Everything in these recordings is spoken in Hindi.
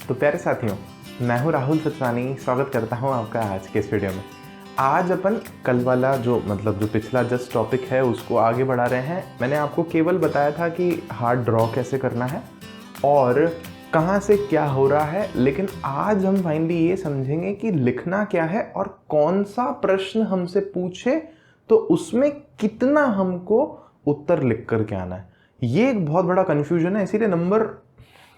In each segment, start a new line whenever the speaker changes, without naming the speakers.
तो प्यारे साथियों, मैं हूं राहुल सचवानी। स्वागत करता हूं आपका आज के इस वीडियो में। आज अपन कल वाला जो पिछला जस्ट टॉपिक है उसको आगे बढ़ा रहे हैं। मैंने आपको केवल बताया था कि हार्ड ड्रॉ कैसे करना है और कहाँ से क्या हो रहा है, लेकिन आज हम फाइनली ये समझेंगे कि लिखना क्या है और कौन सा प्रश्न हमसे पूछे तो उसमें कितना हमको उत्तर लिख कर के आना है। ये एक बहुत बड़ा कन्फ्यूजन है, इसीलिए नंबर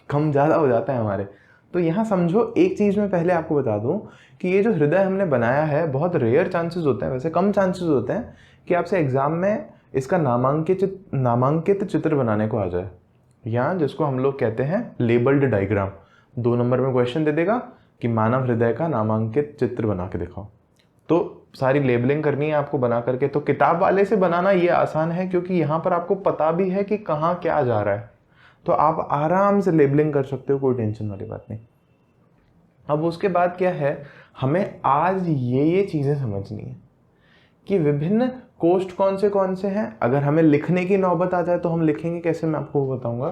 कम ज़्यादा हो जाता है हमारे। तो यहाँ समझो, एक चीज़ मैं पहले आपको बता दूँ कि ये जो हृदय हमने बनाया है, बहुत रेयर चांसेस होते हैं, वैसे कम चांसेस होते हैं कि आपसे एग्ज़ाम में इसका नामांकित चित्र बनाने को आ जाए, या जिसको हम लोग कहते हैं लेबल्ड डायग्राम। 2 नंबर में क्वेश्चन दे देगा कि मानव हृदय का नामांकित चित्र बना के दिखाओ, तो सारी लेबलिंग करनी है आपको बना करके। तो किताब वाले से बनाना ये आसान है, क्योंकि यहाँ पर आपको पता भी है कि कहाँ क्या जा रहा है, तो आप आराम से लेबलिंग कर सकते हो, कोई टेंशन वाली बात नहीं। अब उसके बाद क्या है, हमें आज ये चीज़ें समझनी है कि विभिन्न कोष्ठ कौन से हैं। अगर हमें लिखने की नौबत आ जाए तो हम लिखेंगे कैसे, मैं आपको बताऊंगा।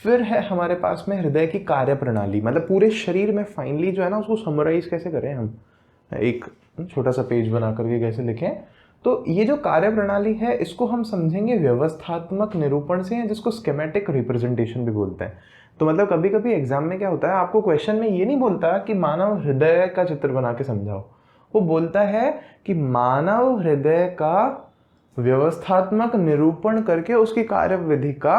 फिर है हमारे पास में हृदय की कार्य प्रणाली, मतलब पूरे शरीर में फाइनली जो है ना उसको समराइज कैसे करें हम, एक छोटा सा पेज बना करके कैसे लिखें। तो ये जो कार्य प्रणाली है इसको हम समझेंगे व्यवस्थात्मक निरूपण से, जिसको स्कीमेटिक रिप्रेजेंटेशन भी बोलते हैं। तो मतलब कभी कभी एग्जाम में क्या होता है, आपको क्वेश्चन में ये नहीं बोलता कि मानव हृदय का चित्र बना के समझाओ, वो बोलता है कि मानव हृदय का व्यवस्थात्मक निरूपण करके उसकी कार्यविधि का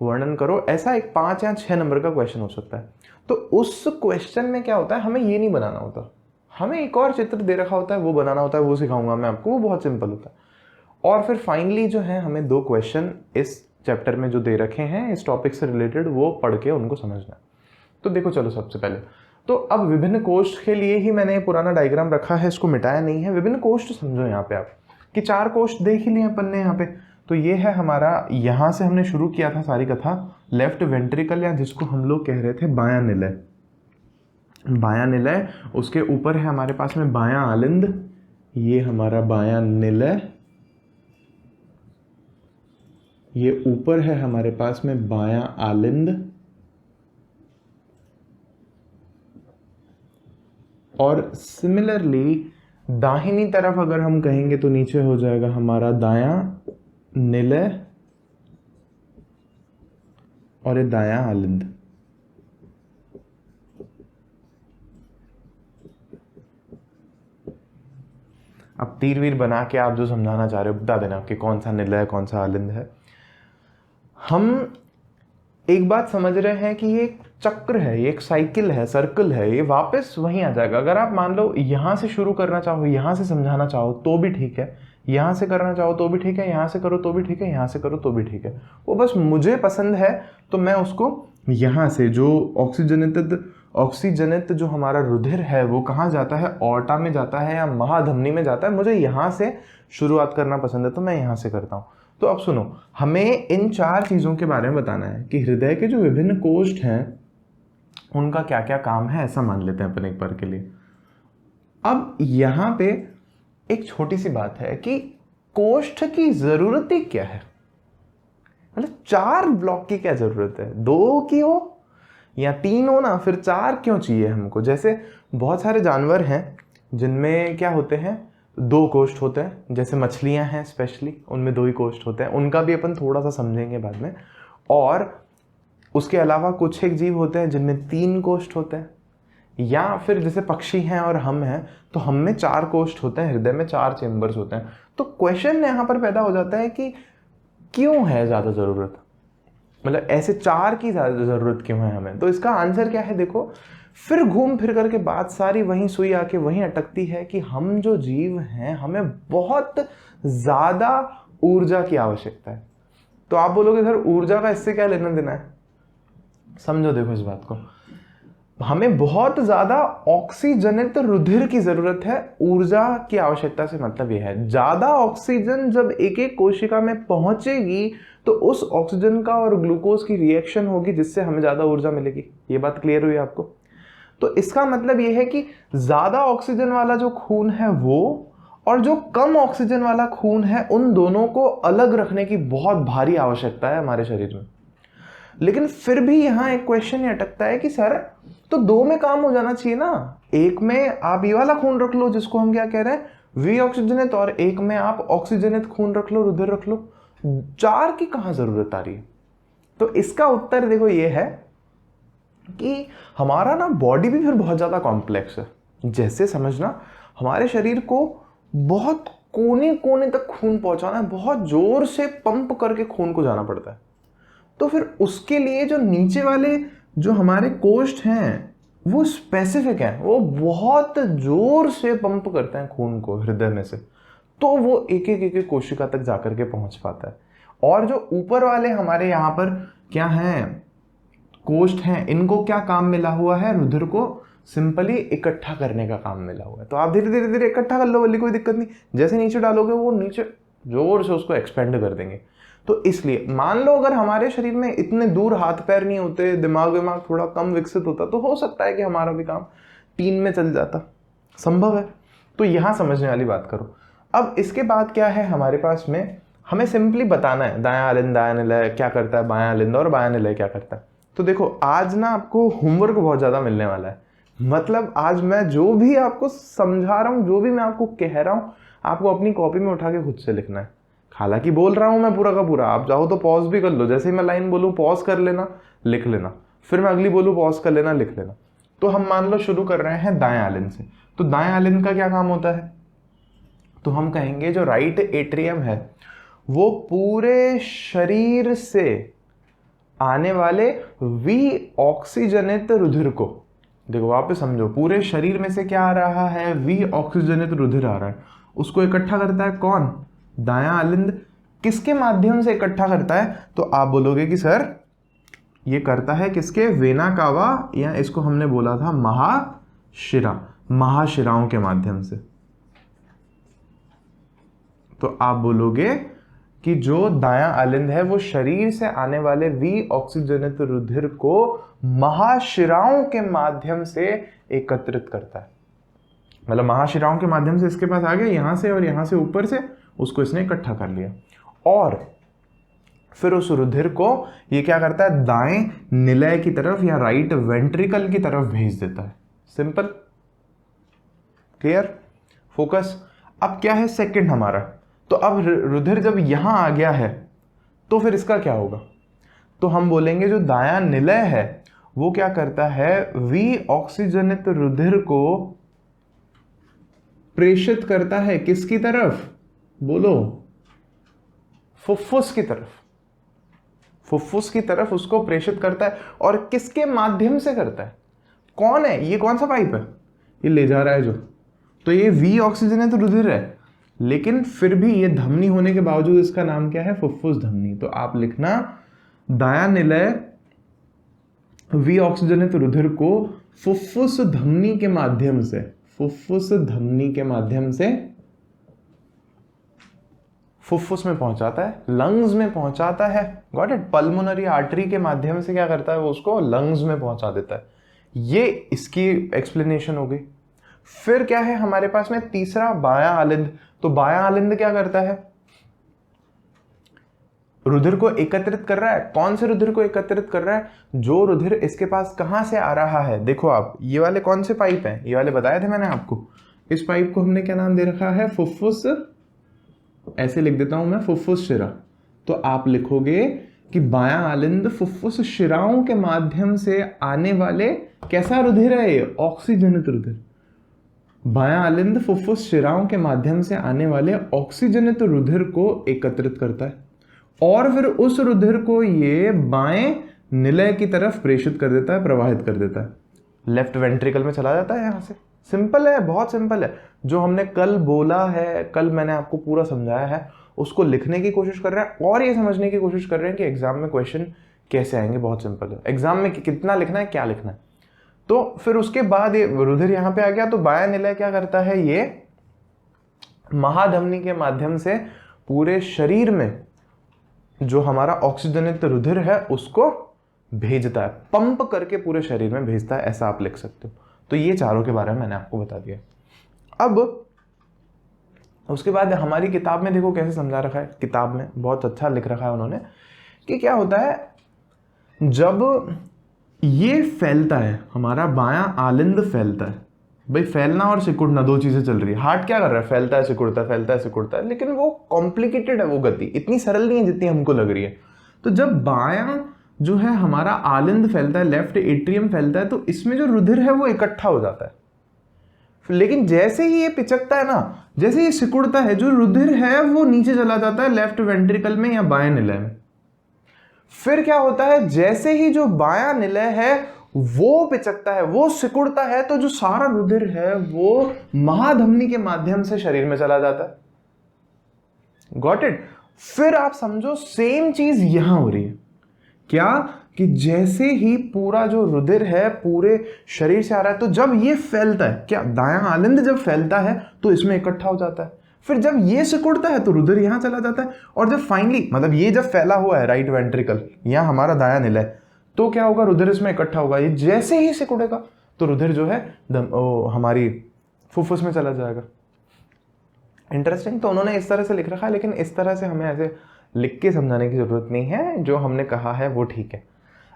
वर्णन करो। ऐसा एक 5 या 6 नंबर का क्वेश्चन हो सकता है। तो उस क्वेश्चन में क्या होता है, हमें ये नहीं बनाना होता, हमें एक और चित्र दे रखा होता है, वो बनाना होता है। वो सिखाऊंगा मैं आपको, वो बहुत सिंपल होता है। और फिर फाइनली जो है हमें 2 क्वेश्चन इस चैप्टर में जो दे रखे हैं इस टॉपिक से रिलेटेड, वो पढ़ के उनको समझना है। तो देखो, चलो सबसे पहले तो अब विभिन्न कोष्ठ के लिए ही मैंने पुराना डायग्राम रखा है, इसको मिटाया नहीं है। विभिन्न कोष्ठ समझो यहाँ पे आप कि 4 कोष्ठ देख ही लिए अपन ने यहाँ पे। तो ये है हमारा, यहाँ से हमने शुरू किया था सारी कथा, लेफ्ट वेंट्रिकल, या जिसको हम लोग कह रहे थे बायां निलय। बायां निलय, उसके ऊपर है हमारे पास में बायां आलिंद, ये हमारा बायां निलय, ये ऊपर है हमारे पास में बायां आलिंद, और सिमिलरली दाहिनी तरफ अगर हम कहेंगे तो नीचे हो जाएगा हमारा दायां निलय और ये दायां आलिंद। अब तीर वीर बना के आप जो समझाना चाह रहे हो बता देना कि कौन सा निलय कौन सा आलिंद है। हम एक बात समझ रहे हैं कि ये एक चक्र है, ये एक साइकिल है, सर्कल है, ये वापस वहीं आ जाएगा। अगर आप मान लो यहां से शुरू करना चाहो, यहां से समझाना चाहो तो भी ठीक है, यहां से करना चाहो तो भी ठीक है, यहां से करो तो भी ठीक है, यहां से करो तो भी ठीक है। वो बस मुझे पसंद है तो मैं उसको यहां से, जो ऑक्सीजनित जो हमारा रुधिर है वो कहाँ जाता है, ऑर्टा में जाता है या महाधमनी में जाता है, मुझे यहाँ से शुरुआत करना पसंद है तो मैं यहाँ से करता हूँ। तो अब सुनो, हमें इन 4 चीज़ों के बारे में बताना है कि हृदय के जो विभिन्न कोष्ठ हैं उनका क्या क्या काम है, ऐसा मान लेते हैं अपन एक बार के लिए। अब यहाँ पे एक छोटी सी बात है कि कोष्ठ की जरूरत ही क्या है, मतलब 4 ब्लॉक की क्या जरूरत है, 2 की हो या 3 हो ना, फिर 4 क्यों चाहिए हमको। जैसे बहुत सारे जानवर हैं जिनमें क्या होते हैं, 2 कोष्ठ होते हैं, जैसे मछलियां हैं स्पेशली, उनमें 2 ही कोष्ठ होते हैं, उनका भी अपन थोड़ा सा समझेंगे बाद में। और उसके अलावा कुछ एक जीव होते हैं जिनमें 3 कोष्ठ होते हैं, या फिर जैसे पक्षी हैं और हम हैं तो हम में 4 कोष्ठ होते हैं, हृदय में 4 चेम्बर्स होते हैं। तो क्वेश्चन यहाँ पर पैदा हो जाता है कि क्यों है ज़्यादा ज़रूरत, मतलब ऐसे 4 की ज़्यादा ज़रूरत क्यों है हमें। तो इसका आंसर क्या है, देखो फिर घूम फिर करके बात सारी वहीं सुई आके वहीं अटकती है कि हम जो जीव हैं हमें बहुत ज़्यादा ऊर्जा की आवश्यकता है। तो आप बोलोगे सर ऊर्जा का इससे क्या लेना देना है, समझो देखो इस बात को, हमें बहुत ज़्यादा ऑक्सीजनित रुधिर की ज़रूरत है। ऊर्जा की आवश्यकता से मतलब यह है, ज़्यादा ऑक्सीजन जब एक एक कोशिका में पहुंचेगी तो उस ऑक्सीजन का और ग्लूकोज की रिएक्शन होगी जिससे हमें ज़्यादा ऊर्जा मिलेगी। ये बात क्लियर हुई आपको। तो इसका मतलब यह है कि ज़्यादा ऑक्सीजन वाला जो खून है वो और जो कम ऑक्सीजन वाला खून है, उन दोनों को अलग रखने की बहुत भारी आवश्यकता है हमारे शरीर में। लेकिन फिर भी यहाँ एक क्वेश्चन ये अटकता है कि सर तो दो में काम हो जाना चाहिए ना, एक में आप ये वाला खून रख लो जिसको हम क्या कह रहे हैं वी ऑक्सीजनित, और एक में आप ऑक्सीजनित खून रख लो, रुधिर रख लो, चार की कहाँ जरूरत आ रही है? तो इसका उत्तर देखो ये है कि हमारा ना बॉडी भी फिर बहुत ज्यादा कॉम्प्लेक्स है। जैसे समझना हमारे शरीर को बहुत कोने कोने तक खून पहुंचाना है, बहुत जोर से पंप करके खून को जाना पड़ता है। तो फिर उसके लिए जो नीचे वाले जो हमारे कोष्ठ हैं वो स्पेसिफिक हैं, वो बहुत जोर से पंप करते हैं खून को हृदय में से, तो वो एक एक कोशिका तक जाकर के पहुंच पाता है। और जो ऊपर वाले हमारे यहाँ पर क्या हैं कोष्ठ हैं, इनको क्या काम मिला हुआ है? रुधिर को सिंपली इकट्ठा करने का काम मिला हुआ है। तो आप धीरे धीरे धीरे इकट्ठा कर लो, बोली कोई दिक्कत नहीं, जैसे नीचे डालोगे वो नीचे जोर से उसको एक्सपेंड कर देंगे। तो इसलिए मान लो अगर हमारे शरीर में इतने दूर हाथ पैर नहीं होते, दिमाग विमाग थोड़ा कम विकसित होता, तो हो सकता है कि हमारा भी काम 3 में चल जाता, संभव है। तो यहां समझने वाली बात करो। अब इसके बाद क्या है हमारे पास में, हमें सिंपली बताना है दायां आलिंद दायां निलय क्या करता है, बायां आलिंद और बायां निलय क्या करता है। तो देखो आज ना आपको होमवर्क बहुत ज्यादा मिलने वाला है। मतलब आज मैं जो भी आपको समझा रहा हूं, जो भी मैं आपको कह रहा हूं, आपको अपनी कॉपी में उठा के खुद से लिखना है। हालांकि बोल रहा हूं मैं पूरा का पूरा, आप चाहो तो पॉज भी कर लो, जैसे ही मैं लाइन बोलूं पॉज कर लेना, लिख लेना, फिर मैं अगली बोलूं पॉज कर लेना, लिख लेना। तो हम मान लो शुरू कर रहे हैं दाएं आलिंद से। तो दाएं आलिंद का क्या काम होता है? तो हम कहेंगे जो राइट एट्रियम है वो पूरे शरीर से आने वाले वी ऑक्सीजनित रुधिर को, देखो वापस समझो, पूरे शरीर में से क्या आ रहा है? वी ऑक्सीजनित रुधिर आ रहा है, उसको इकट्ठा करता है कौन? दायां आलिंद। किसके माध्यम से इकट्ठा करता है? तो आप बोलोगे कि सर ये करता है किसके? वेना कावा, या इसको हमने बोला था महाशिरा, महाशिराओं के माध्यम से। तो आप बोलोगे कि जो दायां आलिंद है वो शरीर से आने वाले वी ऑक्सीजनित रुधिर को महाशिराओं के माध्यम से एकत्रित करता है। मतलब महाशिराओं के माध्यम से इसके पास आ गया, यहां से और यहां से ऊपर से उसको इसने इकट्ठा कर लिया, और फिर उस रुधिर को ये क्या करता है? दाएं निलय की तरफ या राइट वेंट्रिकल की तरफ भेज देता है। Simple, clear, focus. अब क्या है सेकंड हमारा? तो अब रुधिर जब यहां आ गया है तो फिर इसका क्या होगा? तो हम बोलेंगे जो दायां निलय है वो क्या करता है? वी ऑक्सीजनित रुधिर को प्रेषित करता है किसकी तरफ? बोलो, फुफ्फुस की तरफ। फुफ्फुस की तरफ उसको प्रेषित करता है, और किसके माध्यम से करता है? कौन है ये? कौन सा पाइप है ये ले जा रहा है जो? तो ये वी ऑक्सीजनित रुधिर है, लेकिन फिर भी ये धमनी होने के बावजूद इसका नाम क्या है? फुफ्फुस धमनी। तो आप लिखना दायां निलय वी ऑक्सीजनित रुधिर को फुफ्फुस धमनी के माध्यम से, फुफ्फुस धमनी के माध्यम से फुफ्फुस में पहुंचाता है, लंग्स में पहुंचाता है। Got it? पल्मोनरी आर्टरी के माध्यम से क्या करता है? वो उसको लंग्स में पहुंचा देता है। ये इसकी एक्सप्लेनेशन हो गई। फिर क्या है हमारे पास में? तीसरा बायां आलिंद। तो बायां आलिंद क्या करता है? रुधिर को एकत्रित कर रहा है। कौन से रुधिर को एकत्रित कर रहा है? जो रुधिर इसके पास कहां से आ रहा है? देखो आप, ये वाले कौन से पाइप हैं? ये वाले बताए थे मैंने आपको। इस पाइप को हमने क्या नाम दे रखा है? फुफ्फुस। ऐसे लिख देता हूं मैं, फुफ्फुस शिरा। तो आप लिखोगे कि बायां आलिंद फुफ्फुस शिराओं के माध्यम से आने वाले कैसा रुधिर है? ये ऑक्सीजनित रुधिर। बायां आलिंद फुफ्फुस शिराओं के माध्यम से आने वाले ऑक्सीजनित रुधिर को एकत्रित करता है, और फिर उस रुधिर को ये बाएं निलय की तरफ प्रेषित कर देता है, प्रवाहित कर देता है, लेफ्ट वेंट्रिकल में चला जाता है। यहां से सिंपल है, बहुत सिंपल है। जो हमने कल बोला है, कल मैंने आपको पूरा समझाया है, उसको लिखने की कोशिश कर रहे हैं और ये समझने की कोशिश कर रहे हैं कि एग्जाम में क्वेश्चन कैसे आएंगे। बहुत सिंपल है, एग्जाम में कितना लिखना है, क्या लिखना है। तो फिर उसके बाद ये रुधिर यहां पे आ गया, तो बायां निलय क्या करता है? ये महाधमनी के माध्यम से पूरे शरीर में जो हमारा ऑक्सीजनित रुधिर है उसको भेजता है, पंप करके पूरे शरीर में भेजता है, ऐसा आप लिख सकते हो। तो ये चारों के बारे में मैंने आपको बता दिया। अब उसके बाद हमारी किताब में देखो कैसे समझा रखा है। किताब में बहुत अच्छा लिख रखा है उन्होंने कि क्या होता है, जब ये फैलता है, हमारा बायां आलिंद फैलता है, भाई फैलना और सिकुड़ना दो चीजें चल रही है। हार्ट क्या कर रहा है, फैलता है सिकुड़ता है, फैलता है सिकुड़ता है, लेकिन वो कॉम्प्लिकेटेड है, वो गति इतनी सरल नहीं है जितनी हमको लग रही है। तो जब बायां जो है हमारा आलिंद फैलता है, लेफ्ट एट्रियम फैलता है, तो इसमें जो रुधिर है वो इकट्ठा हो जाता है। लेकिन जैसे ही ये पिचकता है ना, जैसे ये सिकुड़ता है, जो रुधिर है वो नीचे चला जाता है लेफ्ट वेंट्रिकल में या बाएं निलय में। फिर क्या होता है, जैसे ही जो बायां निलय है वो पिचकता है, वो सिकुड़ता है, तो जो सारा रुधिर है वो महाधमनी के माध्यम से शरीर में चला जाता है। Got it. फिर आप समझो सेम चीज यहां हो रही है। क्या कि जैसे ही पूरा जो रुधिर है पूरे शरीर से आ रहा है, तो जब ये फैलता है, क्या दायां आलिंद जब फैलता है तो इसमें इकट्ठा हो जाता है। फिर जब ये सिकुड़ता है तो रुधिर यहां चला जाता है, और जब फाइनली मतलब ये जब फैला हुआ है राइट वेंट्रिकल, यहां हमारा दायां निलय, तो क्या होगा, रुधिर इसमें इकट्ठा होगा। ये जैसे ही सिकुड़ेगा तो रुधिर जो है हमारी फुफ्फुस में चला जाएगा। इंटरेस्टिंग। तो उन्होंने इस तरह से लिख रखा है, लेकिन इस तरह से हमें ऐसे लिख के समझाने की जरूरत नहीं है, जो हमने कहा है वो ठीक है।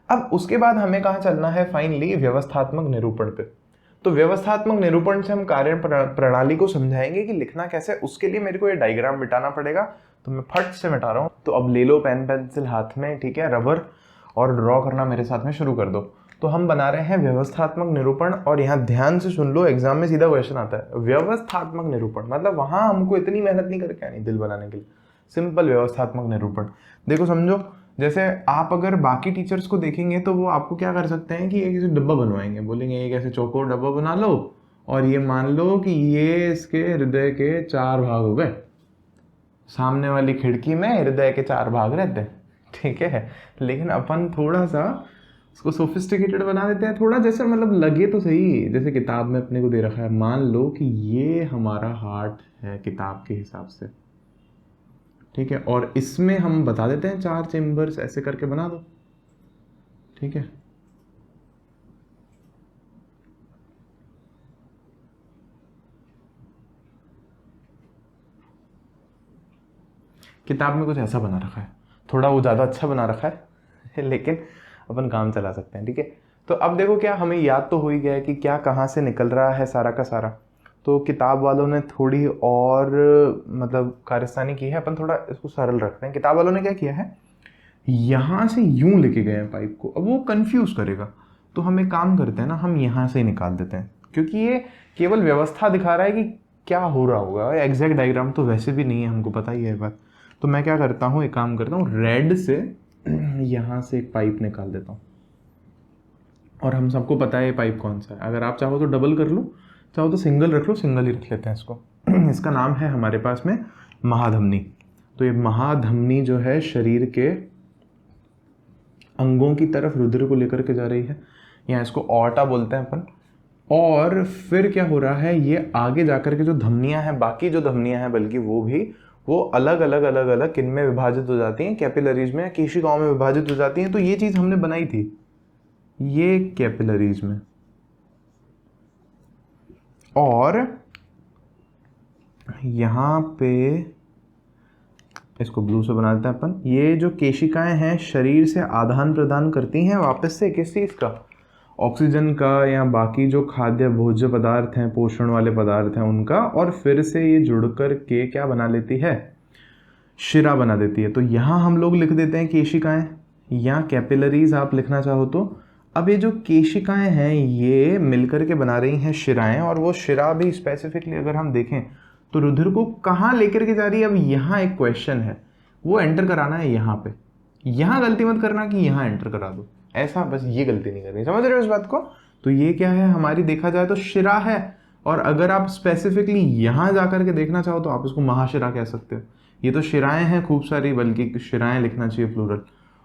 अब उसके बाद हमें कहाँ चलना है, फाइनली व्यवस्थात्मक निरूपण पे। तो व्यवस्थात्मक निरूपण से हम कार्य प्रणाली को समझाएंगे कि लिखना कैसे। उसके लिए मेरे को ये डायग्राम मिटाना पड़ेगा, तो मैं फट से मिटा रहा हूँ। तो अब ले लो पेन पेंसिल हाथ में, ठीक है, रबर, और ड्रॉ करना मेरे साथ में शुरू कर दो। तो हम बना रहे हैं व्यवस्थात्मक निरूपण, और यहाँ ध्यान से सुन लो, एग्जाम में सीधा क्वेश्चन आता है व्यवस्थात्मक निरूपण, मतलब वहां हमको इतनी मेहनत नहीं करके आनी दिल बनाने के लिए, सिंपल व्यवस्थात्मक निरूपण। देखो समझो, जैसे आप अगर बाकी टीचर्स को देखेंगे तो वो आपको क्या कर सकते हैं कि एक ऐसे डब्बा बनवाएंगे, बोलेंगे एक ऐसे चौकोर डब्बा बना लो, और ये मान लो कि ये इसके हृदय के 4 भाग हो गए, सामने वाली खिड़की में हृदय के 4 भाग रहते हैं, ठीक है। लेकिन अपन थोड़ा सा उसको सोफिस्टिकेटेड बना देते हैं, थोड़ा जैसे मतलब लगे तो सही, जैसे किताब में अपने को दे रखा है, मान लो कि ये हमारा हार्ट है किताब के हिसाब से, ठीक है, और इसमें हम बता देते हैं 4 चेम्बर्स, ऐसे करके बना दो, ठीक है। किताब में कुछ ऐसा बना रखा है, थोड़ा वो ज़्यादा अच्छा बना रखा है लेकिन अपन काम चला सकते हैं, ठीक है। तो अब देखो, क्या हमें याद तो हो ही गया है कि क्या कहाँ से निकल रहा है सारा का सारा। तो किताब वालों ने थोड़ी और मतलब कारस्तानी की है, अपन थोड़ा इसको सरल रखते हैं। किताब वालों ने क्या किया है, यहाँ से यूं लेके गए हैं पाइप को, अब वो कंफ्यूज करेगा, तो हम एक काम करते हैं ना, हम यहाँ से ही निकाल देते हैं, क्योंकि ये केवल व्यवस्था दिखा रहा है कि क्या हो रहा होगा, एग्जैक्ट डायग्राम तो वैसे भी नहीं है, हमको पता ही है बात। तो मैं क्या करता हूँ, एक काम करता हूँ, रेड से यहाँ से एक पाइप निकाल देता हूँ, और हम सबको पता है ये पाइप कौन सा है। अगर आप चाहो तो डबल कर लो, चाहो तो सिंगल रख लो, सिंगल ही रख लेते हैं इसको। इसका नाम है हमारे पास में महाधमनी। तो ये महाधमनी जो है शरीर के अंगों की तरफ रुधिर को लेकर के जा रही है, यहाँ इसको ऑर्टा बोलते हैं अपन। और फिर क्या हो रहा है, ये आगे जाकर के जो धमनियां हैं, बाकी जो धमनियां हैं बल्कि वो अलग अलग किन में विभाजित हो जाती हैं, कैपिलरीज में, केशिकाओं में विभाजित हो जाती हैं। तो ये चीज हमने बनाई थी, ये कैपिलरीज में, और यहां पे इसको ब्लू से बना देते हैं अपन। ये जो केशिकाएं हैं शरीर से आदान प्रदान करती हैं वापस से किस चीज का, ऑक्सीजन का, या बाकी जो खाद्य भोज्य पदार्थ हैं, पोषण वाले पदार्थ हैं उनका, और फिर से ये जुड़कर के क्या बना लेती है, शिरा बना देती है। तो यहाँ हम लोग लिख देते हैं केशिकाएं, या कैपिलरीज आप लिखना चाहो तो। अब ये जो केशिकाएं हैं ये मिलकर के बना रही हैं शिराएं, और वो शिरा भी स्पेसिफिकली अगर हम देखें तो रुधिर को कहाँ लेकर के जा रही है। अब यहाँ एक क्वेश्चन है, वो एंटर कराना है यहाँ पे। यहाँ गलती मत करना कि यहाँ एंटर करा दो, ऐसा बस ये गलती नहीं करनी, समझ रहे हो इस बात को। तो ये क्या है हमारी, देखा जाए तो शिरा है, और अगर आप स्पेसिफिकली यहाँ जाकर के देखना चाहो तो आप इसको महाशिरा कह सकते हो। ये तो शिराएं हैं खूब सारी, बल्कि शिराएं लिखना चाहिए प्लूरल।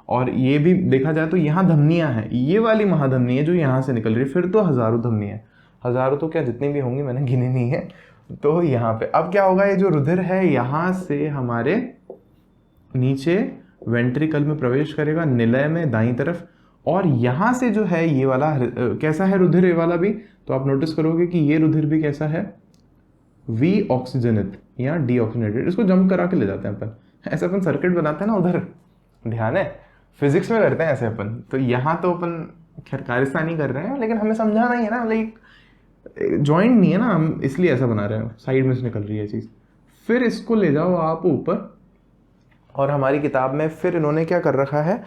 और ये भी देखा जाए तो यहाँ धमनियाँ हैं, ये वाली महाधमनी है जो यहाँ से निकल रही है, फिर तो हजारों धमनियाँ हैं, हजारों तो क्या जितनी भी होंगी मैंने गिनी नहीं है। तो यहाँ पे अब क्या होगा, ये जो रुधिर है यहाँ से हमारे नीचे वेंट्रिकल में प्रवेश करेगा, निलय में दाईं तरफ, और यहाँ से जो है ये वाला कैसा है रुधिर, ये वाला भी, तो आप नोटिस करोगे कि ये रुधिर भी कैसा है, वी ऑक्सीजनित या डी ऑक्सीजनेटेड। इसको जंप करा के ले जाते हैं अपन, ऐसा अपन सर्किट बनाते हैं ना उधर, ध्यान है। फिजिक्स में करते हैं ऐसे अपन, तो यहाँ तो अपन खैर कारस्तानी कर रहे हैं, लेकिन हमें समझाना ही है ना, लाइक जॉइंट नहीं है ना, हम इसलिए ऐसा बना रहे हैं, साइड में से निकल रही है चीज़। फिर इसको ले जाओ आप ऊपर, और हमारी किताब में फिर इन्होंने क्या कर रखा है,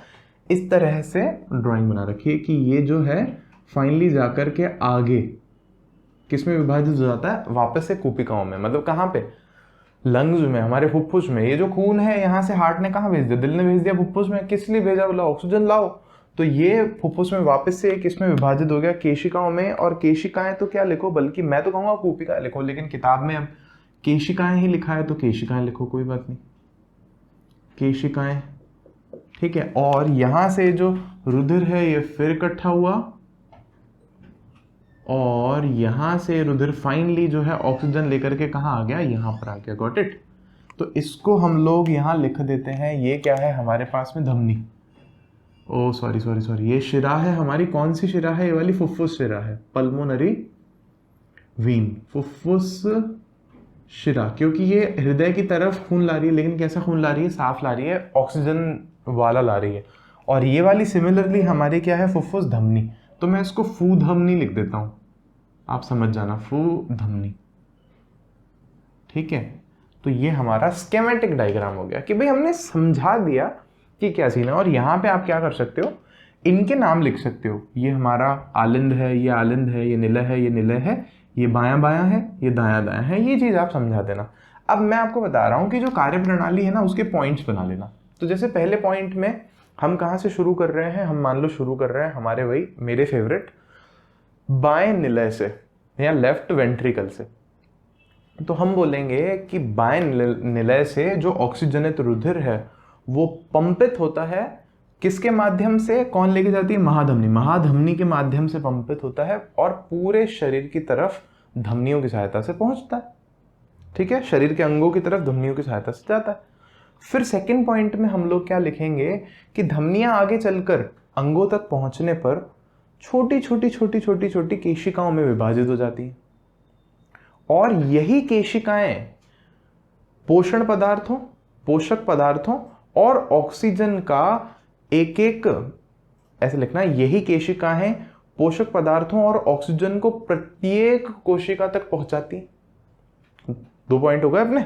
इस तरह से ड्राइंग बना रखी है कि ये जो है फाइनली जाकर के आगे किस में विभाजित हो जाता है, वापस से कोशिकाओं में। मतलब कहाँ पे, लंग्स में, हमारे फुफ्फुस में। ये जो खून है यहाँ से हार्ट ने कहाँ भेज दिया, दिल ने भेज दिया फुफ्फुस में। किस लिए भेजा, बोला ऑक्सीजन लाओ, तो ये फुफ्फुस में वापस से किस में विभाजित हो गया, केशिकाओं में। और केशिकाएं तो क्या लिखो, बल्कि मैं तो कहूँगा कोशिकाएं लिखो, लेकिन किताब में अब केशिकाएं ही लिखा है तो केशिकाएं लिखो, कोई बात नहीं, केशिकाएं, ठीक है। और यहां से जो रुधिर है ये फिर इकट्ठा हुआ, और यहां से रुधिर फाइनली जो है ऑक्सीजन लेकर के कहां आ गया, यहां पर आ गया। Got it. तो इसको हम लोग यहां लिख देते हैं, ये क्या है हमारे पास में, धमनी। ओ सॉरी सॉरी सॉरी, ये शिरा है हमारी, कौन सी शिरा है, ये वाली फुफ्फुस शिरा है, पल्मोनरी वीन, फुफ्फुस शिरा। क्योंकि ये हृदय की तरफ खून ला रही है, लेकिन कैसा खून ला रही है, साफ ला रही है, ऑक्सीजन वाला ला रही है। और ये वाली सिमिलरली हमारी क्या है, फुफ्फुस धमनी। तो मैं इसको फू धमनी लिख देता हूं, आप समझ जाना, फू धमनी, ठीक है। तो ये हमारा स्केमेटिक डायग्राम हो गया कि भाई हमने समझा दिया कि क्या सीन है। और यहाँ पे आप क्या कर सकते हो, इनके नाम लिख सकते हो। ये हमारा आलिंद है, ये आलिंद है, ये निलय है, ये निलय है, ये बायां बायां है, ये दायां दायां है, ये चीज़ आप समझा देना। अब मैं आपको बता रहा हूँ कि जो कार्य प्रणाली है ना, उसके पॉइंट्स बना लेना। तो जैसे पहले पॉइंट में हम कहाँ से शुरू कर रहे हैं, हम मान लो शुरू कर रहे हैं हमारे वही मेरे फेवरेट बाएं निलय से या लेफ्ट वेंट्रिकल से। तो हम बोलेंगे कि बाएं निलय से जो ऑक्सीजनित रुधिर है वो पंपित होता है, किसके माध्यम से, कौन लेके जाती है, महाधमनी। महाधमनी के माध्यम से पंपित होता है और पूरे शरीर की तरफ धमनियों की सहायता से पहुंचता है, ठीक है। शरीर के अंगों की तरफ धमनियों की सहायता से जाता है। फिर सेकंड पॉइंट में हम लोग क्या लिखेंगे कि धमनियां आगे चलकर अंगों तक पहुंचने पर छोटी छोटी छोटी छोटी छोटी केशिकाओं में विभाजित हो जाती है, और यही केशिकाएं पोषण पदार्थों, पोषक पदार्थों और ऑक्सीजन का एक एक, ऐसे लिखना है, यही केशिकाएं पोषक पदार्थों और ऑक्सीजन को प्रत्येक कोशिका तक पहुंचाती हैं। 2 पॉइंट हो गए अपने,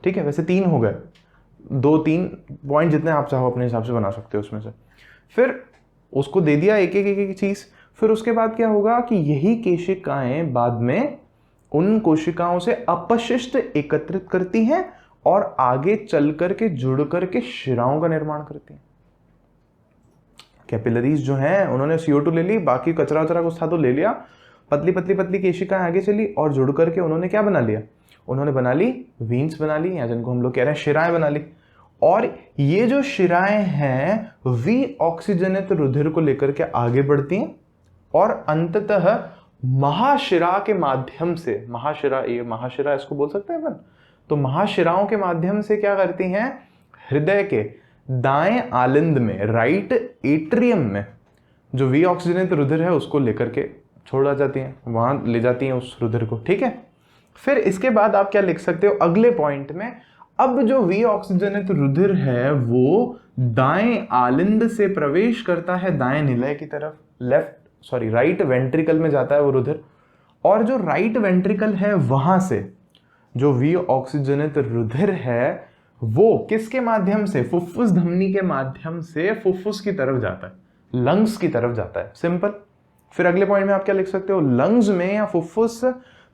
ठीक है। वैसे 3 हो गए, 2-3 पॉइंट जितने आप चाहो अपने हिसाब से बना सकते हो उसमें से। फिर उसको दे दिया एक एक चीज। फिर उसके बाद क्या होगा कि यही केशिकाएं बाद में उन कोशिकाओं से अपशिष्ट एकत्रित करती हैं और आगे चल करके जुड़ करके शिराओं का निर्माण करती हैं। कैपिलरीज जो हैं उन्होंने CO2 ले ली, बाकी कचरा वचरा कुछ था तो ले लिया, पतली पतली पतली केशिकाएं आगे चली और जुड़ करके उन्होंने क्या बना लिया, उन्होंने बना ली वीन्स बना ली, या जिनको हम लोग कह रहे हैं शिराएं बना ली। और ये जो शिराएं हैं वी ऑक्सीजनित रुधिर को लेकर के आगे बढ़ती हैं और अंततः महाशिरा के माध्यम से, महाशिरा, ये महाशिरा इसको बोल सकते हैं अपन, तो महाशिराओं के माध्यम से क्या करती हैं, हृदय के दाएं आलिंद में, राइट एट्रियम में जो वी ऑक्सीजनित रुधिर है उसको लेकर के छोड़ा जाती हैं, वहां ले जाती हैं उस रुधिर को, ठीक है। फिर इसके बाद आप क्या लिख सकते हो अगले पॉइंट में, अब जो वी ऑक्सीजनित रुधिर है वो दाएं आलिंद से प्रवेश करता है दाएं निलय की तरफ, राइट वेंट्रिकल में जाता है वो रुधिर, और जो राइट वेंट्रिकल है वहां से जो वी ऑक्सीजनित रुधिर है वो किसके माध्यम से, फुफ्फुस धमनी के माध्यम से फुफ्फुस की तरफ जाता है, लंग्स की तरफ जाता है, सिंपल। फिर अगले पॉइंट में आप क्या लिख सकते हो, लंग्स में या फुफ्फुस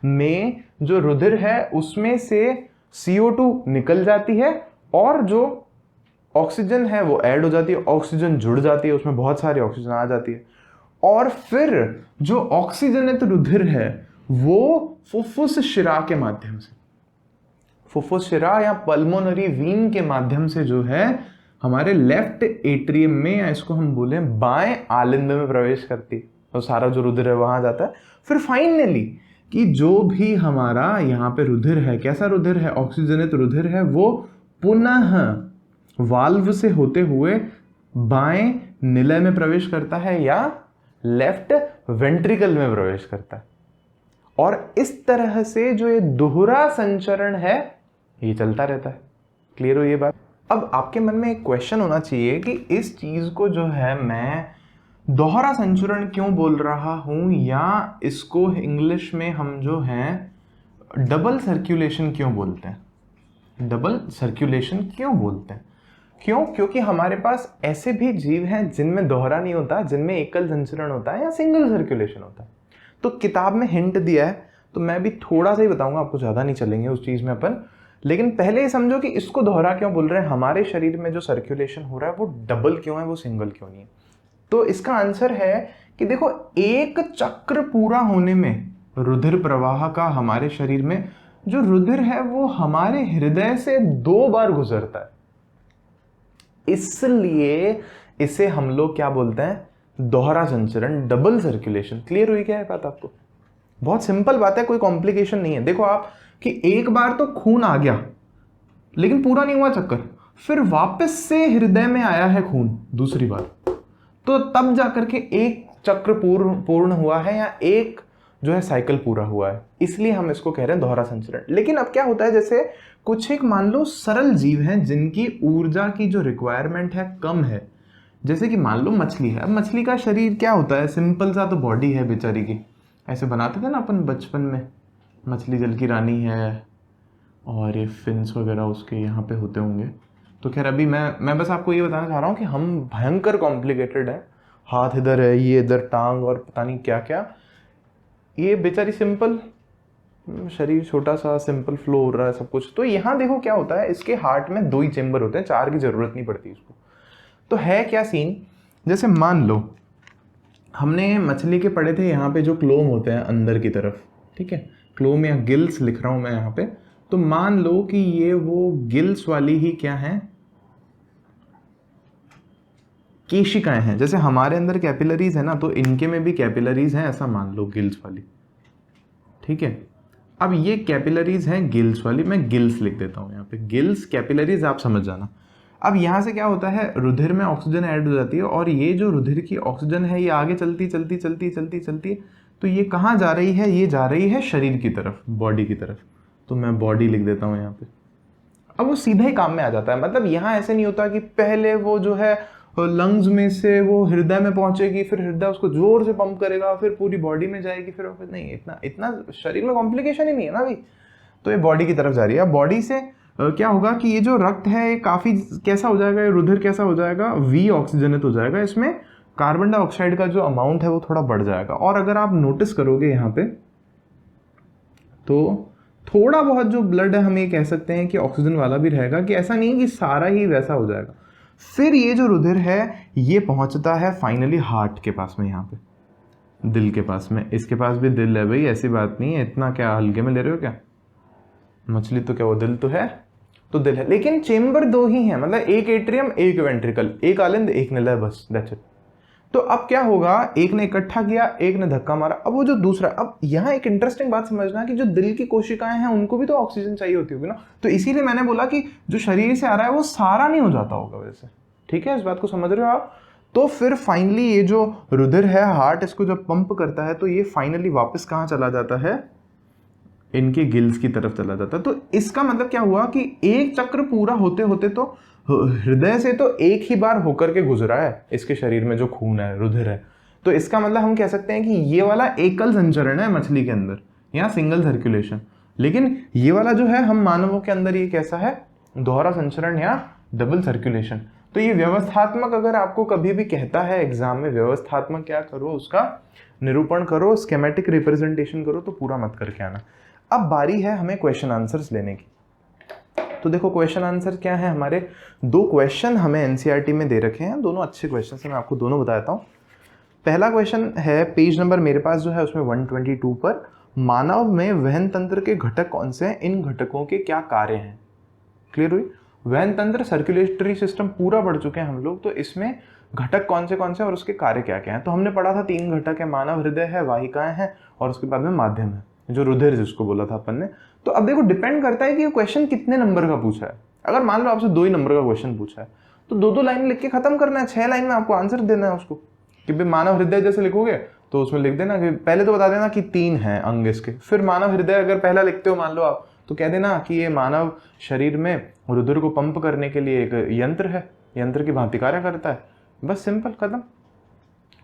में जो रुधिर है उसमें से CO2 निकल जाती है और जो ऑक्सीजन है वो ऐड हो जाती है, ऑक्सीजन जुड़ जाती है, उसमें बहुत सारी ऑक्सीजन आ जाती है, और फिर जो ऑक्सीजनित रुधिर है वो फुफ्फुस शिरा के माध्यम से, फुफ्फुस शिरा या पल्मोनरी वीन के माध्यम से जो है हमारे लेफ्ट एट्रियम में, या इसको हम बोले बाएं आलिंद में प्रवेश करती है, तो सारा जो रुधिर है वहां जाता है। फिर फाइनली कि जो भी हमारा यहाँ पे रुधिर है, कैसा रुधिर है, ऑक्सीजनित रुधिर है, वो पुनः वाल्व से होते हुए बाएं निलय में प्रवेश करता है या लेफ्ट वेंट्रिकल में प्रवेश करता है। और इस तरह से जो ये दोहरा संचरण है ये चलता रहता है। क्लियर हो ये बात? अब आपके मन में एक क्वेश्चन होना चाहिए कि इस चीज को जो है मैं दोहरा संचरण क्यों बोल रहा हूं, या इसको इंग्लिश में हम जो है डबल सर्कुलेशन क्यों बोलते हैं। डबल सर्कुलेशन क्यों बोलते हैं? क्यों? क्योंकि हमारे पास ऐसे भी जीव हैं जिनमें दोहरा नहीं होता, जिनमें एकल संचरण होता है या सिंगल सर्कुलेशन होता है। तो किताब में हिंट दिया है, तो मैं भी थोड़ा सा ही बताऊंगा, आपको ज़्यादा नहीं चलेंगे उस चीज़ में अपन। लेकिन पहले ये समझो कि इसको दोहरा क्यों बोल रहे हैं। हमारे शरीर में जो सर्कुलेशन हो रहा है वो डबल क्यों है, वो सिंगल क्यों नहीं है। तो इसका आंसर है कि देखो, एक चक्र पूरा होने में रुधिर प्रवाह का हमारे शरीर में जो रुधिर है वो हमारे हृदय से 2 बार गुजरता है, इसलिए इसे हम लोग क्या बोलते हैं, दोहरा संचरण, डबल सर्कुलेशन। क्लियर हुई क्या है बात आपको? बहुत सिंपल बात है, कोई कॉम्प्लिकेशन नहीं है। देखो आप कि एक बार तो खून आ गया लेकिन पूरा नहीं हुआ चक्कर, फिर वापस से हृदय में आया है खून दूसरी बार, तो तब जाकर के एक चक्र पूर्ण हुआ है, या एक जो है साइकिल पूरा हुआ है, इसलिए हम इसको कह रहे हैं दोहरा संचरण। लेकिन अब क्या होता है, जैसे कुछ एक मान लो सरल जीव हैं जिनकी ऊर्जा की जो रिक्वायरमेंट है कम है, जैसे कि मान लो मछली है। अब मछली का शरीर क्या होता है, सिंपल सा तो बॉडी है बेचारी की, ऐसे बनाते थे ना अपन बचपन में, मछली जल की रानी है और ये फिन्स वगैरह उसके यहाँ पे होते होंगे। तो खैर अभी मैं बस आपको ये बताना चाह रहा हूँ कि हम भयंकर कॉम्प्लिकेटेड है, हाथ इधर है, ये इधर टांग और पता नहीं क्या क्या, ये बेचारी सिंपल शरीर, छोटा सा सिंपल फ्लो हो रहा है सब कुछ। तो यहाँ देखो क्या होता है, इसके हार्ट में 2 ही चेंबर होते हैं, 4 की जरूरत नहीं पड़ती इसको। तो है क्या सीन, जैसे मान लो हमने मछली के पढ़े थे यहाँ पे जो क्लोम होते हैं अंदर की तरफ, ठीक है, क्लोम या गिल्स लिख रहा हूँ मैं यहाँ पे। तो मान लो कि ये वो गिल्स वाली ही क्या है, केशिकाएं हैं। जैसे हमारे अंदर कैपिलरीज है ना, तो इनके में भी कैपिलरीज हैं, ऐसा मान लो गिल्स वाली, ठीक है। अब ये कैपिलरीज हैं गिल्स वाली, मैं गिल्स लिख देता हूँ यहाँ पे, गिल्स कैपिलरीज, आप समझ जाना। अब यहाँ से क्या होता है, रुधिर में ऑक्सीजन ऐड हो जाती है, और ये जो रुधिर की ऑक्सीजन है ये आगे चलती चलती चलती चलती चलती, तो ये कहाँ जा रही है, ये जा रही है शरीर की तरफ, बॉडी की तरफ। तो मैं बॉडी लिख देता हूँ यहाँ पे। अब वो सीधे ही काम में आ जाता है, मतलब यहाँ ऐसे नहीं होता कि पहले वो जो है लंग्स में से वो हृदय में पहुंचेगी, फिर हृदय उसको जोर से पंप करेगा, फिर पूरी बॉडी में जाएगी, फिर नहीं, इतना शरीर में कॉम्प्लिकेशन ही नहीं है ना अभी। तो ये बॉडी की तरफ जा रही है। अब बॉडी से क्या होगा कि ये जो रक्त है ये काफ़ी कैसा हो जाएगा, ये रुधिर कैसा हो जाएगा, वी ऑक्सीजनेट हो जाएगा, इसमें कार्बन डाइऑक्साइड का जो अमाउंट है वो थोड़ा बढ़ जाएगा। और अगर आप नोटिस करोगे यहाँ पे, तो थोड़ा बहुत जो ब्लड है हम ये कह सकते हैं कि ऑक्सीजन वाला भी रहेगा, कि ऐसा नहीं कि सारा ही वैसा हो जाएगा। फिर ये जो रुधिर है ये पहुंचता है फाइनली हार्ट के पास में, यहाँ पे दिल के पास में। इसके पास भी दिल है भाई, ऐसी बात नहीं है, इतना क्या हल्के में ले रहे हो क्या, मछली तो क्या वो दिल तो है, तो दिल है, लेकिन चेंबर 2 ही है, मतलब एक एट्रियम एक वेंट्रिकल, एक आलिंद एक निलय, बस दैट्स इट। तो अब क्या होगा, एक ने इकट्ठा किया, एक ने धक्का मारा, अब वो जो दूसरा, अब यहाँ एक इंटरेस्टिंग बात समझना कि जो दिल की कोशिकाएं हैं उनको भी तो ऑक्सीजन चाहिए होती होगी ना, तो इसीलिए मैंने बोला कि जो शरीर से आ रहा है वो सारा नहीं हो जाता होगा वैसे, ठीक है, इस बात को समझ रहे हो आप। तो फिर फाइनली ये जो रुधिर है, हार्ट इसको जब पंप करता है तो ये फाइनली वापस कहाँ चला जाता है, इनके गिल्स की तरफ चला जाता है। तो इसका मतलब क्या हुआ कि एक चक्र पूरा होते होते तो हृदय से तो एक ही बार होकर के गुजरा है इसके शरीर में जो खून है, रुधिर है। तो इसका मतलब हम कह सकते हैं कि ये वाला एकल संचरण है मछली के अंदर, या सिंगल सर्कुलेशन। लेकिन ये वाला जो है हम मानवों के अंदर ये कैसा है, दोहरा संचरण या डबल सर्कुलेशन। तो ये व्यवस्थात्मक, अगर आपको कभी भी कहता है एग्जाम में व्यवस्थात्मक क्या करो, उसका निरूपण करो, स्केमेटिक रिप्रेजेंटेशन करो, तो पूरा मत करके आना। अब बारी है हमें क्वेश्चन आंसर्स लेने की। तो देखो क्वेश्चन आंसर क्या है, हमारे 2 क्वेश्चन हमें एनसीईआरटी में दे रखे हैं, दोनों अच्छे क्वेश्चन हैं, मैं आपको दोनों बताता हूँ। पहला क्वेश्चन है, पेज नंबर मेरे पास जो है उसमें 122 पर, मानव में वहन तंत्र के घटक कौन से हैं, इन घटकों के क्या कार्य हैं। क्लियर हुई? वहन तंत्र, सर्कुलेटरी सिस्टम पूरा पढ़ चुके हैं हम लोग, तो इसमें घटक कौन से और उसके कार्य क्या क्या हैं। तो हमने पढ़ा था 3 घटक है, मानव हृदय है, वाहिकाएं हैं, और उसके बाद में माध्यम है, जो रुधिर जिसको बोला था अपन ने। तो अब देखो डिपेंड करता है कि ये क्वेश्चन कितने नंबर का पूछा है। अगर मान लो आपसे 2 ही नंबर का क्वेश्चन पूछा है तो 2-2 लाइन लिख के खत्म करना है, 6 लाइन में आपको आंसर देना है उसको। कि भाई मानव हृदय जैसे लिखोगे तो उसमें लिख देना कि पहले तो बता देना कि 3 हैं अंग इसके, फिर मानव हृदय अगर पहला लिखते हो मान लो आप, तो कह देना कि ये मानव शरीर में रुधिर को पंप करने के लिए एक यंत्र है, यंत्र की भांति कार्य करता है। बस सिंपल, खत्म।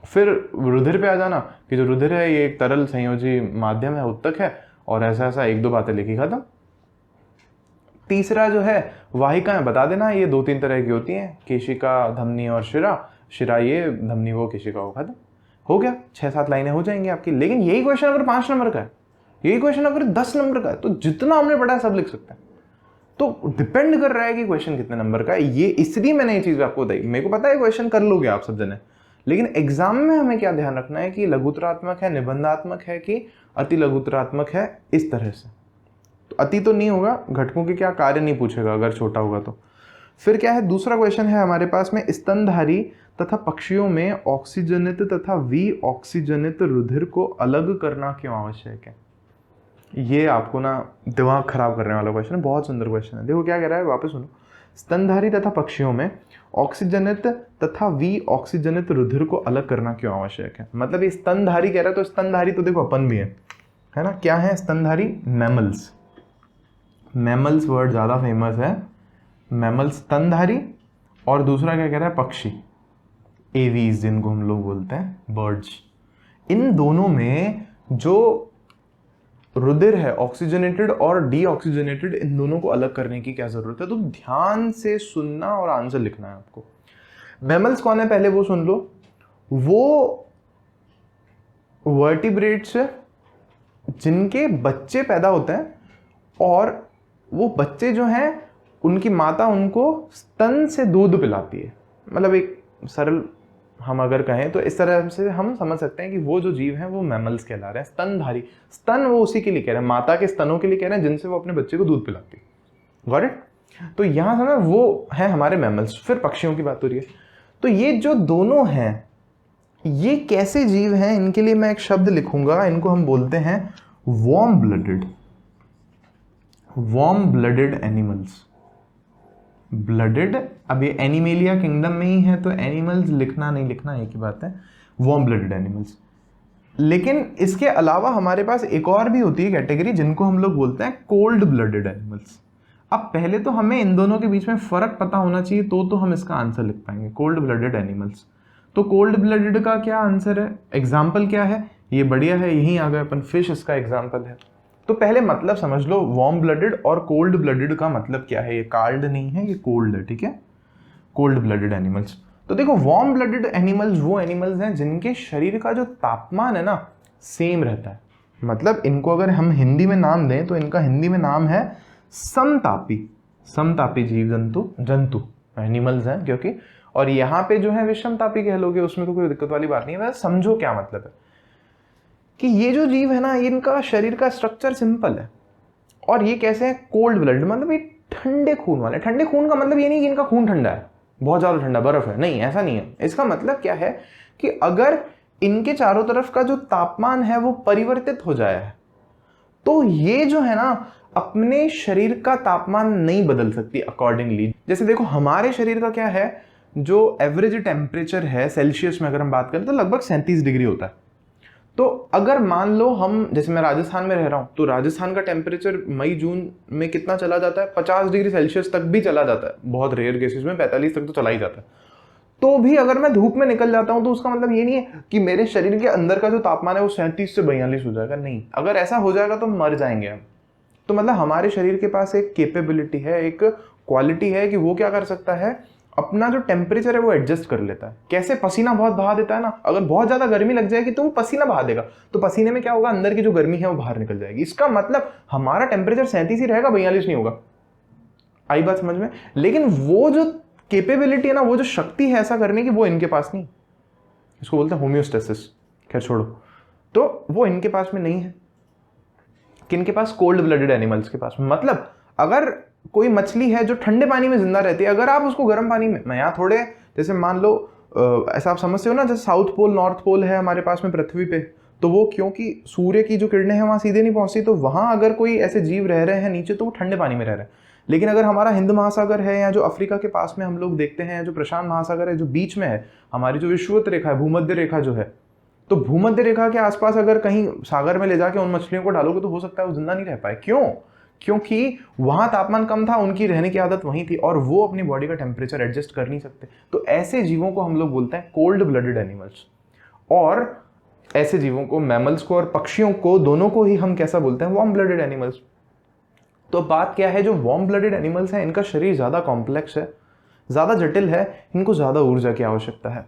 फिर रुधिर पे आ जाना कि जो रुधिर है ये एक तरल संयोजी माध्यम है, उत्तक है, और ऐसा ऐसा 1-2 बातें लिखी, खत्म। तीसरा जो है वाहिकाएं बता देना, ये 2-3 तरह की होती हैं, केशिका, धमनी और शिरा। शिरा ये, धमनी वो, केशिका वो, खत्म हो गया। 6-7 लाइनें हो जाएंगी आपकी। लेकिन यही क्वेश्चन अगर 5 नंबर का है, यही क्वेश्चन अगर 10 नंबर का है, तो जितना हमने पढ़ा है सब लिख सकते हैं। तो डिपेंड कर रहा है कि क्वेश्चन कितने नंबर का है। ये इसलिए मैंने ये चीज आपको बताई। मेरे को पता है क्वेश्चन कर लोगे आप सब जने, लेकिन एग्जाम में हमें क्या ध्यान रखना है कि लघुतरात्मक है, निबंधात्मक है कि अति लघुतरात्मक है, इस तरह से। तो अति तो नहीं होगा, घटकों के क्या कार्य नहीं पूछेगा अगर छोटा होगा तो। फिर क्या है, दूसरा क्वेश्चन है हमारे पास में, स्तनधारी तथा पक्षियों में ऑक्सीजनित तथा विऑक्सीजनित रुधिर को अलग करना क्यों आवश्यक है। ये आपको ना दिमाग खराब करने वाला क्वेश्चन है, बहुत सुंदर क्वेश्चन है। देखो क्या कह रहा है, वापस सुनो। स्तनधारी तथा पक्षियों में ऑक्सीजनित तथा विऑक्सीजनित रुधिर को अलग करना क्यों आवश्यक है। मतलब ये स्तनधारी कह रहा है, तो स्तनधारी तो देखो अपन भी है ना। क्या है स्तनधारी? मैमल्स। मैमल्स वर्ड ज़्यादा फेमस है, मैमल्स स्तनधारी। और दूसरा क्या कह रहा है, पक्षी, एवीज जिनको हम लोग बोलते हैं, बर्ड्स। इन दोनों में जो रुधिर है, ऑक्सीजनेटेड और डीऑक्सीजनेटेड, इन दोनों को अलग करने की क्या जरूरत है। तो ध्यान से सुनना और आंसर लिखना है आपको। मैमल्स कौन है पहले वो सुन लो। वो वर्टिब्रेट्स जिनके बच्चे पैदा होते हैं, और वो बच्चे जो हैं उनकी माता उनको स्तन से दूध पिलाती है। मतलब एक सरल हम अगर कहें तो इस तरह से हम समझ सकते हैं कि वो जो जीव हैं वो मैमल्स कहला रहे हैं। स्तनधारी, स्तन वो उसी के लिए कह रहे हैं, माता के स्तनों के लिए कह रहे हैं जिनसे वो अपने बच्चे को दूध पिलाती है। Got it? तो यहां से ना वो है हमारे मैमल्स। फिर पक्षियों की बात हो रही है। तो ये जो दोनों हैं ये कैसे जीव हैं, इनके लिए मैं एक शब्द लिखूंगा, इनको हम बोलते हैं warm blooded. Warm blooded animals. Blooded, अब ये एनिमेलिया किंगडम में ही है तो एनिमल्स लिखना नहीं लिखना एक ही बात है, वार्म ब्लडेड एनिमल्स। लेकिन इसके अलावा हमारे पास एक और भी होती है कैटेगरी जिनको हम लोग बोलते हैं कोल्ड ब्लडेड एनिमल्स। अब पहले तो हमें इन दोनों के बीच में फर्क पता होना चाहिए तो हम इसका आंसर लिख पाएंगे। कोल्ड ब्लडेड एनिमल्स, तो कोल्ड ब्लडेड का क्या आंसर है, एग्जाम्पल क्या है, ये बढ़िया है, यहीं आ गए अपन, फिश इसका एग्जाम्पल है। तो पहले मतलब समझ लो, वार्म ब्लडेड और कोल्ड ब्लडेड का मतलब क्या है। ये कार्ड नहीं है, ये कोल्ड है, ठीक है। कोल्ड ब्लडेड एनिमल्स, तो देखो वार्म ब्लडेड एनिमल्स वो एनिमल्स हैं जिनके शरीर का जो तापमान है ना सेम रहता है। मतलब इनको अगर हम हिंदी में नाम दें तो इनका हिंदी में नाम है समतापी। समतापी जीव जंतु एनिमल्स हैं क्योंकि, और यहाँ पे जो है विषमतापी कह लोगे, उसमें तो कोई दिक्कत वाली बात नहीं है। वैसे समझो क्या मतलब है कि ये जो जीव है ना इनका शरीर का स्ट्रक्चर सिंपल है। और ये कैसे है, कोल्ड ब्लड, मतलब ये ठंडे खून वाले। ठंडे खून का मतलब ये नहीं कि इनका खून ठंडा है, बहुत ज्यादा ठंडा बर्फ है, नहीं, ऐसा नहीं है। इसका मतलब क्या है कि अगर इनके चारों तरफ का जो तापमान है वो परिवर्तित हो जाए तो ये जो है ना अपने शरीर का तापमान नहीं बदल सकती अकॉर्डिंगली। जैसे देखो हमारे शरीर का क्या है, जो एवरेज टेम्परेचर है सेल्सियस में अगर हम बात करें तो लगभग 37 डिग्री होता है। तो अगर मान लो हम, जैसे मैं राजस्थान में रह रहा हूं, तो राजस्थान का टेम्परेचर मई जून में कितना चला जाता है, 50 डिग्री सेल्सियस तक भी चला जाता है, बहुत रेयर केसेस में 45 तक तो चला ही जाता है। तो भी अगर मैं धूप में निकल जाता हूं तो उसका मतलब ये नहीं है कि मेरे शरीर के अंदर का जो तापमान है वो 37 से 42 हो जाएगा, नहीं। अगर ऐसा हो जाएगा तो मर जाएंगे हम। तो मतलब हमारे शरीर के पास एक कैपेबिलिटी है, एक क्वालिटी है कि वो क्या कर सकता है, अपना जो टेम्परेचर है वो एडजस्ट कर लेता है। कैसे, पसीना बहुत बहा देता है ना, अगर बहुत ज्यादा गर्मी लग जाएगी तो वो पसीना बहा देगा, तो पसीने में क्या होगा, अंदर की जो गर्मी है वो बाहर निकल जाएगी। इसका मतलब हमारा टेम्परेचर 37 ही रहेगा, 42 नहीं होगा। आई बात समझ में? लेकिन वो जो कैपेबिलिटी है ना, वो जो शक्ति है ऐसा करने की, वो इनके पास नहीं। इसको बोलते हैं होम्योस्टेसिस। खैर छोड़ो, तो वो इनके पास में नहीं है। किनके पास? कोल्ड ब्लडेड एनिमल्स के पास। मतलब अगर कोई मछली है जो ठंडे पानी में जिंदा रहती है, अगर आप उसको गर्म पानी में, मैं यहाँ थोड़े, जैसे मान लो ऐसा आप समझते हो ना, जैसे साउथ पोल नॉर्थ पोल है हमारे पास में पृथ्वी पे, तो वो क्योंकि सूर्य की जो किरणें हैं वहाँ सीधे नहीं पहुँचती, तो वहाँ अगर कोई ऐसे जीव रह रहे हैं नीचे तो वो ठंडे पानी में रह रहे हैं। लेकिन अगर हमारा हिंद महासागर है, या जो अफ्रीका के पास में हम लोग देखते हैं, जो प्रशांत महासागर है जो बीच में है, हमारी जो विषुवत रेखा है, भूमध्य रेखा जो है, तो भूमध्य रेखा के आसपास अगर कहीं सागर में ले जाके उन मछलियों को डालोगे तो हो सकता है वो जिंदा नहीं रह पाए। क्यों? क्योंकि वहां तापमान कम था, उनकी रहने की आदत वहीं थी और वो अपनी बॉडी का टेम्परेचर एडजस्ट कर नहीं सकते। तो ऐसे जीवों को हम लोग बोलते हैं कोल्ड ब्लडेड एनिमल्स। और ऐसे जीवों को, मैमल्स को और पक्षियों को, दोनों को ही हम कैसा बोलते हैं? Warm blooded animals. तो बात क्या है, जो वार्म ब्लडेड एनिमल्स हैं इनका शरीर ज़्यादा कॉम्प्लेक्स है, ज़्यादा जटिल है, इनको ज़्यादा ऊर्जा की आवश्यकता है।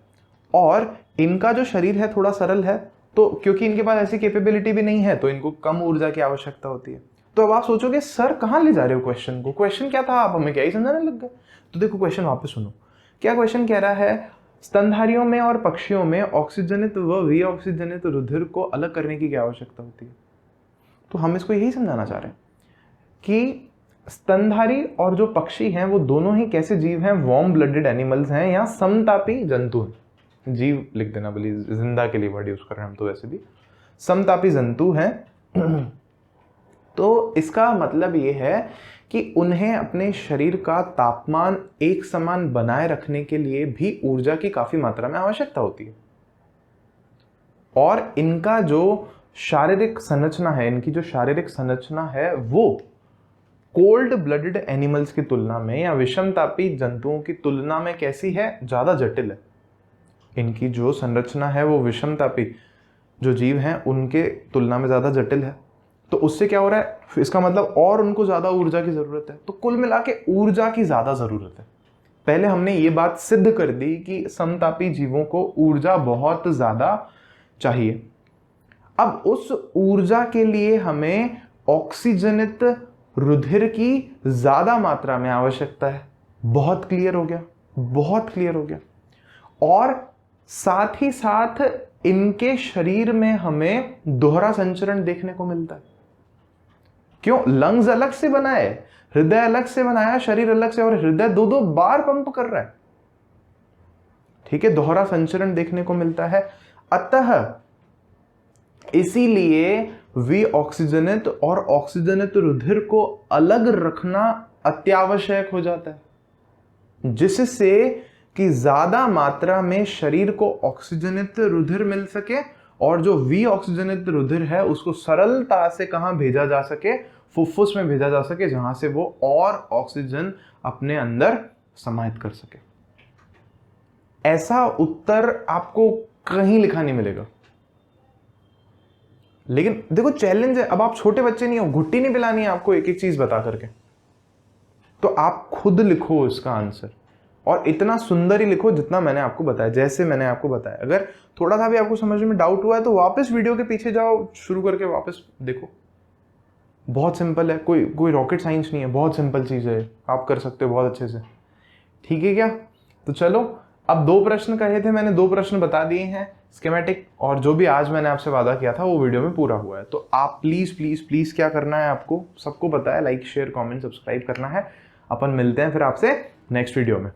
और इनका जो शरीर है थोड़ा सरल है, तो क्योंकि इनके पास ऐसी कैपेबिलिटी भी नहीं है तो इनको कम ऊर्जा की आवश्यकता होती है। तो अब आप सोचोगे सर कहाँ ले जा रहे हो क्वेश्चन को? क्वेश्चन क्या था, आप हमें क्या ही समझाने लग गए? तो देखो क्वेश्चन वापस सुनो। क्या क्वेश्चन कह रहा है? स्तनधारियों में और पक्षियों में ऑक्सीजनित व विऑक्सीजनित रुधिर को अलग करने की क्या आवश्यकता होती है? तो हम इसको यही समझाना चाह रहे हैं कि स्तनधारी और जो पक्षी हैं वो दोनों ही कैसे जीव हैं? वार्म ब्लडेड एनिमल्स हैं या समतापी जंतु हैं। जीव लिख देना प्लीज, जिंदा के लिए वर्ड यूज कर रहे हैं हम तो वैसे भी। समतापी जंतु हैं। तो इसका मतलब ये है कि उन्हें अपने शरीर का तापमान एक समान बनाए रखने के लिए भी ऊर्जा की काफी मात्रा में आवश्यकता होती है। और इनका जो शारीरिक संरचना है, इनकी जो शारीरिक संरचना है वो कोल्ड ब्लडेड एनिमल्स की तुलना में या विषमतापी जंतुओं की तुलना में कैसी है? ज्यादा जटिल है। इनकी जो संरचना है वो विषमतापी जो जीव हैं उनके तुलना में ज्यादा जटिल है। तो उससे क्या हो रहा है? इसका मतलब और उनको ज्यादा ऊर्जा की जरूरत है। तो कुल मिला के ऊर्जा की ज्यादा जरूरत है। पहले हमने ये बात सिद्ध कर दी कि समतापी जीवों को ऊर्जा बहुत ज्यादा चाहिए। अब उस ऊर्जा के लिए हमें ऑक्सीजनित रुधिर की ज्यादा मात्रा में आवश्यकता है। बहुत क्लियर हो गया? बहुत क्लियर हो गया। और साथ ही साथ इनके शरीर में हमें दोहरा संचरण देखने को मिलता है। क्यों? लंग्स अलग से बनाए, हृदय अलग से बनाया, शरीर अलग से, और हृदय 2-2 बार पंप कर रहा है। ठीक है, दोहरा संचरण देखने को मिलता है। अतः इसीलिए विऑक्सीजनित और ऑक्सीजनित रुधिर को अलग रखना अत्यावश्यक हो जाता है, जिससे कि ज्यादा मात्रा में शरीर को ऑक्सीजनित रुधिर मिल सके और जो विऑक्सीजनित रुधिर है उसको सरलता से कहां भेजा जा सके? फुफ्फुस में भेजा जा सके, जहां से वो और ऑक्सीजन अपने अंदर समाहित कर सके। ऐसा उत्तर आपको कहीं लिखा नहीं मिलेगा। लेकिन देखो चैलेंज है, अब आप छोटे बच्चे नहीं हो, घुट्टी नहीं पिलानी है आपको एक एक चीज बता करके। तो आप खुद लिखो इसका आंसर, और इतना सुंदर ही लिखो जितना मैंने आपको बताया, जैसे मैंने आपको बताया। अगर थोड़ा सा भी आपको समझ में डाउट हुआ है तो वापस वीडियो के पीछे जाओ, शुरू करके वापस देखो। बहुत सिंपल है, कोई रॉकेट साइंस नहीं है, बहुत सिंपल चीज है, आप कर सकते हो बहुत अच्छे से। ठीक है क्या? तो चलो, अब 2 प्रश्न कहे थे मैंने, 2 प्रश्न बता दिए हैं स्कीमेटिक, और जो भी आज मैंने आपसे वादा किया था वो वीडियो में पूरा हुआ है। तो आप प्लीज प्लीज प्लीज क्या करना है आपको, सबको पता है, लाइक शेयर कमेंट सब्सक्राइब करना है। अपन मिलते हैं फिर आपसे नेक्स्ट वीडियो में।